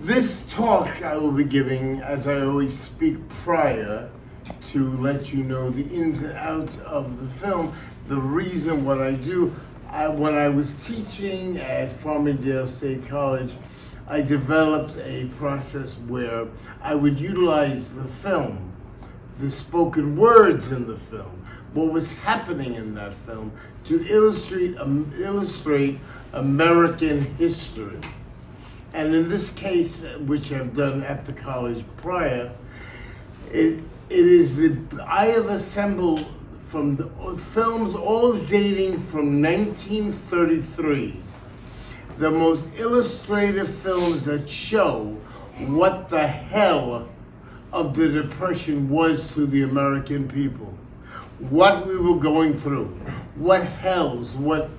This talk I will be giving, as I always speak prior, to let you know the ins and outs of the film. The reason what I do, when I was teaching at Farmingdale State College, I developed a process where I would utilize the film, the spoken words in the film, what was happening in that film, to illustrate American history. And in this case, which I've done at the college prior, I have assembled from the films all dating from 1933, the most illustrative films that show what the hell of the Depression was to the American people, what we were going through, what hells, what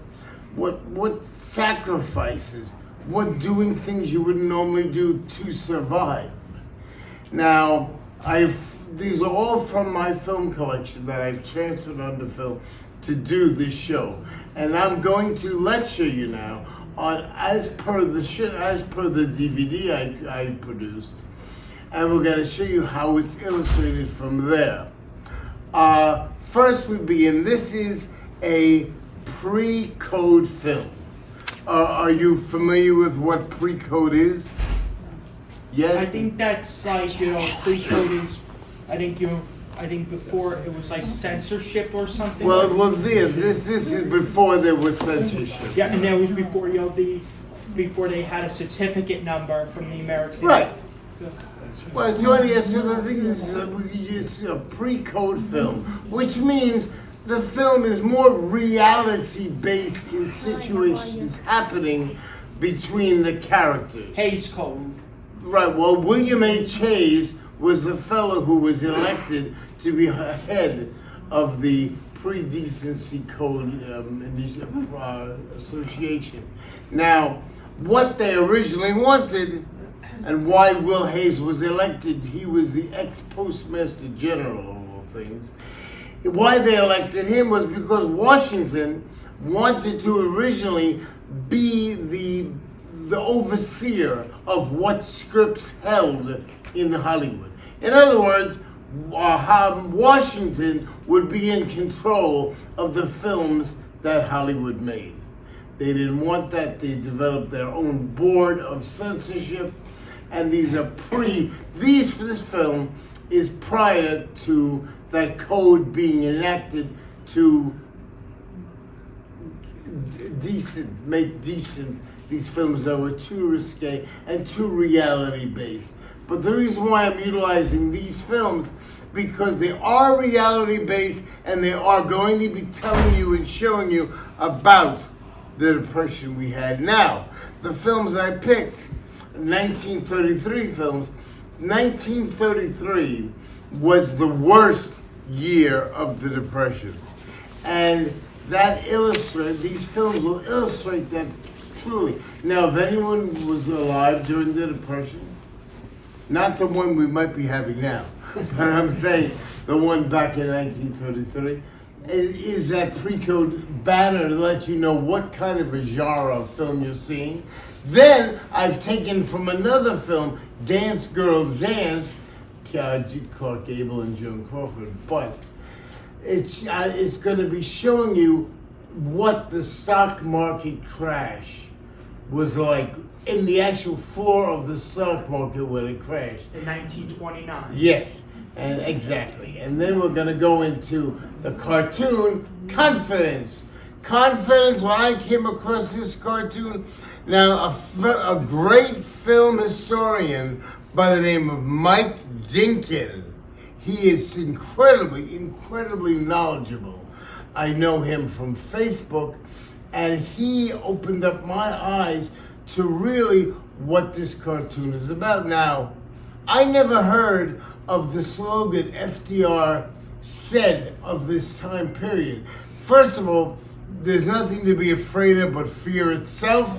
sacrifices, what doing things you wouldn't normally do to survive. Now, these are all from my film collection that I've transferred onto film to do this show. And I'm going to lecture you now on, as per the DVD I produced, and we're going to show you how it's illustrated from there. First we begin. This is a pre-code film. Are you familiar with what pre-code is? Yes? I think that's like, pre-code is, I think before it was like censorship or something. Well, this is before there was censorship. Yeah, and that was before, before they had a certificate number from the American. Right. Well, Johnny, I think this is a pre-code film, which means the film is more reality-based in situations happening between the characters. Hays Code. Right, well, William H. Hayes was the fellow who was elected to be head of the Pre-Decency Code Association. Now, what they originally wanted, and why Will Hayes was elected, he was the ex-Postmaster General of all things. Why they elected him was because Washington wanted to originally be the overseer of what scripts held in Hollywood. In other words, Washington would be in control of the films that Hollywood made. They didn't want that. They developed their own board of censorship, and these are this film is prior to that code being enacted to make decent these films that were too risque and too reality-based. But the reason why I'm utilizing these films, because they are reality-based and they are going to be telling you and showing you about the Depression we had. Now, the films I picked, 1933 films, 1933 was the worst year of the Depression. And these films will illustrate that truly. Now, if anyone was alive during the Depression, not the one we might be having now, but I'm saying the one back in 1933, is that pre-code banner to let you know what kind of a genre of film you're seeing. Then I've taken from another film, Dance Girl Dance, Clark Gable and Joan Crawford, but it's going to be showing you what the stock market crash was like in the actual floor of the stock market when it crashed. In 1929. Yes, and exactly. And then we're going to go into the cartoon, Confidence. Confidence, when I came across this cartoon, now a great film historian by the name of Mike Dinkin. He is incredibly knowledgeable. I know him from Facebook, and he opened up my eyes to really what this cartoon is about. Now, I never heard of the slogan FDR said of this time period. First of all, there's nothing to be afraid of but fear itself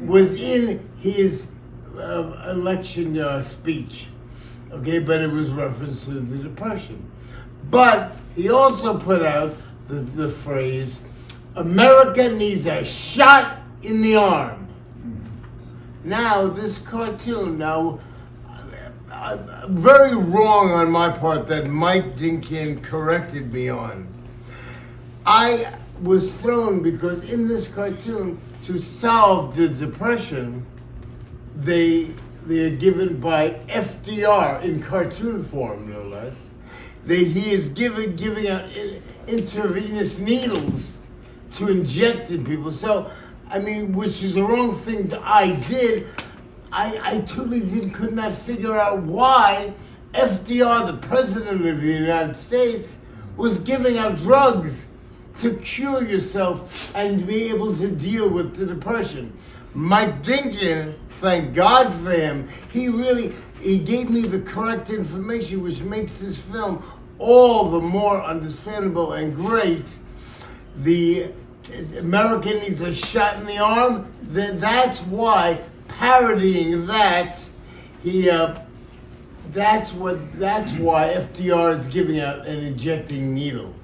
was in his election speech. Okay, but it was reference to the Depression. But he also put out the phrase, America needs a shot in the arm. Now, this cartoon, very wrong on my part that Mike Dinkin corrected me on. I was thrown because in this cartoon, to solve the depression, they are given by FDR in cartoon form, no less. He is giving out intravenous needles to inject in people. So, I mean, which is the wrong thing that I did. I totally could not figure out why FDR, the President of the United States, was giving out drugs to cure yourself and be able to deal with the depression. Mike Dinkin, thank God for him, he gave me the correct information, which makes this film all the more understandable and great. The American needs a shot in the arm. That's why, parodying that, that's why FDR is giving out an injecting needle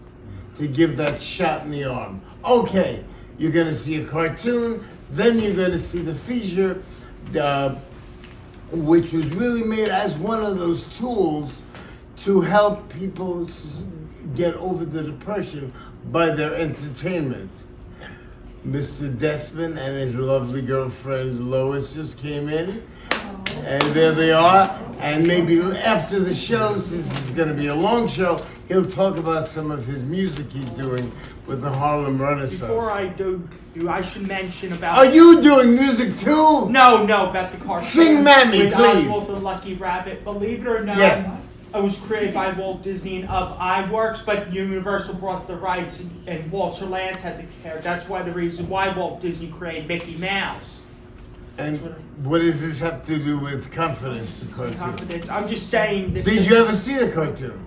to give that shot in the arm. Okay, you're going to see a cartoon, then you're going to see the feature, which was really made as one of those tools to help people get over the depression by their entertainment. Mr. Desmond and his lovely girlfriend Lois just came in, and there they are. And maybe after the show, since it's going to be a long show, he'll talk about some of his music he's doing with the Harlem Renaissance. Before I do, I should mention about... Are you doing music too? No, about the cartoon. Sing Mammy, with please. Oswald the Lucky Rabbit. Believe it or not, Yes. it was created by Walt Disney of iWorks, but Universal brought the rights, and Walter Lantz had the care. That's why the reason why Walt Disney created Mickey Mouse. And what does this have to do with Confidence, the cartoon? Confidence. I'm just saying that... Did you ever see the cartoon?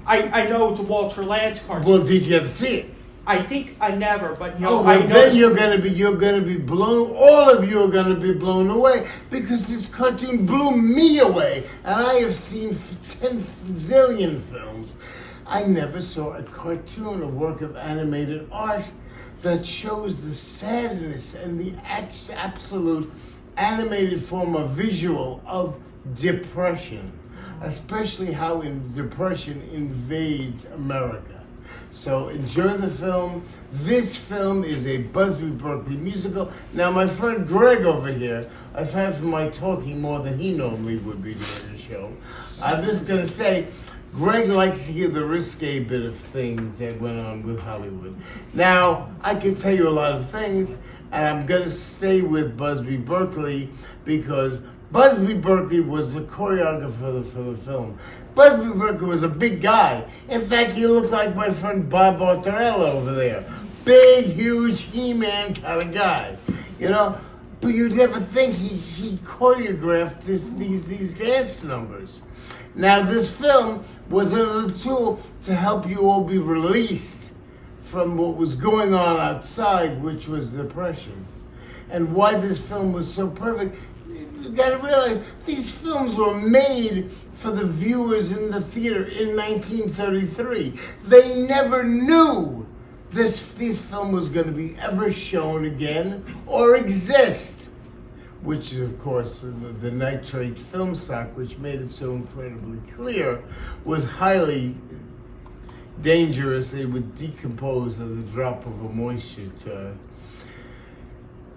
I know it's a Walter Lantz cartoon. Well, did you ever see it? I think I never, but I know. Then you're gonna be blown. All of you are gonna be blown away because this cartoon blew me away, and I have seen 10 zillion films. I never saw a cartoon, a work of animated art, that shows the sadness and the absolute animated form of visual of depression, especially how depression invades America. So enjoy the film. This film is a Busby Berkeley musical. Now, my friend Greg over here, aside from my talking more than he normally would be during the show, I'm just going to say, Greg likes to hear the risque bit of things that went on with Hollywood. Now, I can tell you a lot of things, and I'm going to stay with Busby Berkeley because Busby Berkeley was the choreographer for the film. Busby Berkeley was a big guy. In fact, he looked like my friend Bob Bartonella over there. Big, huge, He-Man kind of guy, you know? But you'd never think he choreographed these dance numbers. Now, this film was another tool to help you all be released from what was going on outside, which was depression. And why this film was so perfect, you gotta realize these films were made for the viewers in the theater in 1933. They never knew this film was going to be ever shown again or exist, which is, of course, the nitrate film stock, which made it so incredibly clear, was highly dangerous. It would decompose as a drop of a moisture.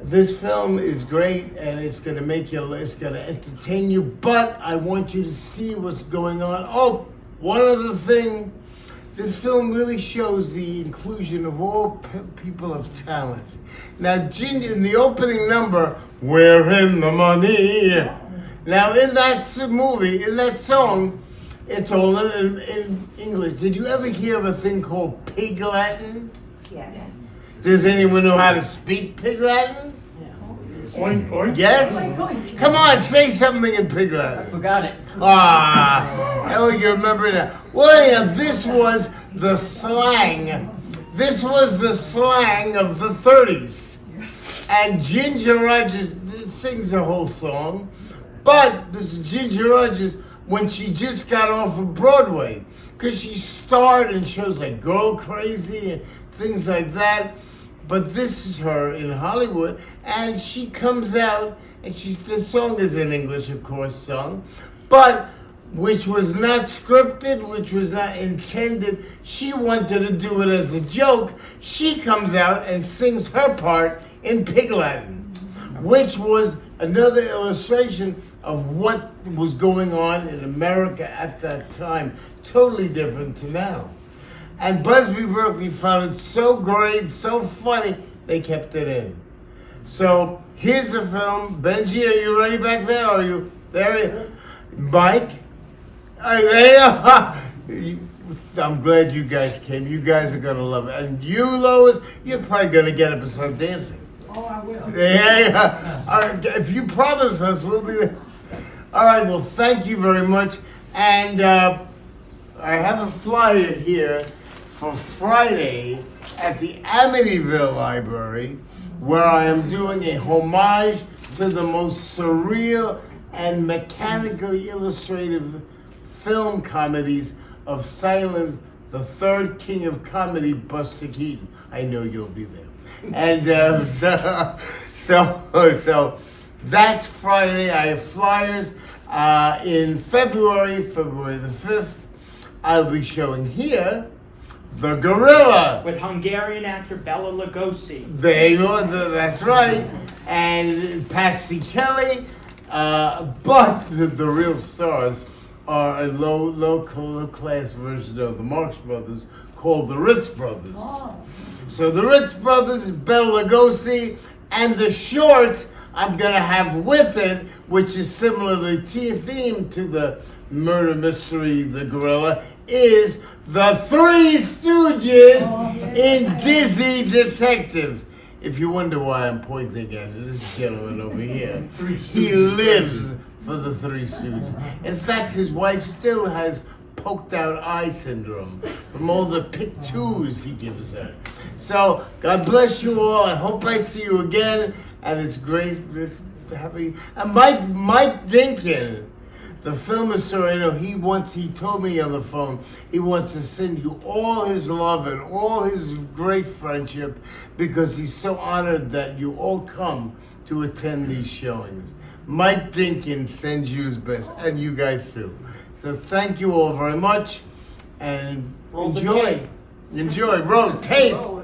This film is great, and it's going to entertain you, but I want you to see what's going on. Oh, one other thing. This film really shows the inclusion of all people of talent. Now, in the opening number, "We're in the Money." Now, in that movie, in that song, it's all in English. Did you ever hear of a thing called Pig Latin? Yes. Does anyone know how to speak Pig Latin? Oink, oink. Yes? Come on, say something in Pig Latin. I forgot it. Oh, you remember that. Well, yeah, this was the slang. This was the slang of the 30s. And Ginger Rogers sings the whole song. But this Ginger Rogers, when she just got off of Broadway, because she starred in shows like Girl Crazy and things like that. But this is her in Hollywood, and she comes out and the song is in English, of course, sung, but which was not scripted, which was not intended. She wanted to do it as a joke. She comes out and sings her part in Pig Latin, which was another illustration of what was going on in America at that time. Totally different to now. And Busby Berkeley found it so great, so funny, they kept it in. So here's the film. Benji, are you ready back there? Are you there? Mike? There you are. I'm glad you guys came. You guys are going to love it. And you, Lois, you're probably going to get up and start dancing. Oh, I will. Yeah. If you promise us, we'll be there. All right, well, thank you very much. And I have a flyer here for Friday at the Amityville Library, where I am doing a homage to the most surreal and mechanically illustrative film comedies of silence, the third king of comedy, Buster Keaton. I know you'll be there. And so that's Friday. I have flyers. In February the 5th, I'll be showing here The Gorilla. With Hungarian actor Bela Lugosi. There you go, that's right. And Patsy Kelly. But the real stars are a low class version of the Marx Brothers called the Ritz Brothers. Oh. So the Ritz Brothers, Bela Lugosi, and the short I'm gonna have with it, which is similarly themed to the murder mystery, The Gorilla, is the Three Stooges in Dizzy Detectives. If you wonder why I'm pointing at this gentleman over here, he lives for the Three Stooges. In fact, his wife still has poked out eye syndrome from all the pick-twos he gives her. So, God bless you all. I hope I see you again. And it's great, this happy. And Mike Dinkin, the film historian, he told me on the phone, he wants to send you all his love and all his great friendship because he's so honored that you all come to attend these showings. Mike Dinkin sends you his best, and you guys too. So thank you all very much, and Roll the enjoy. tape. Enjoy. Roll tape. Oh.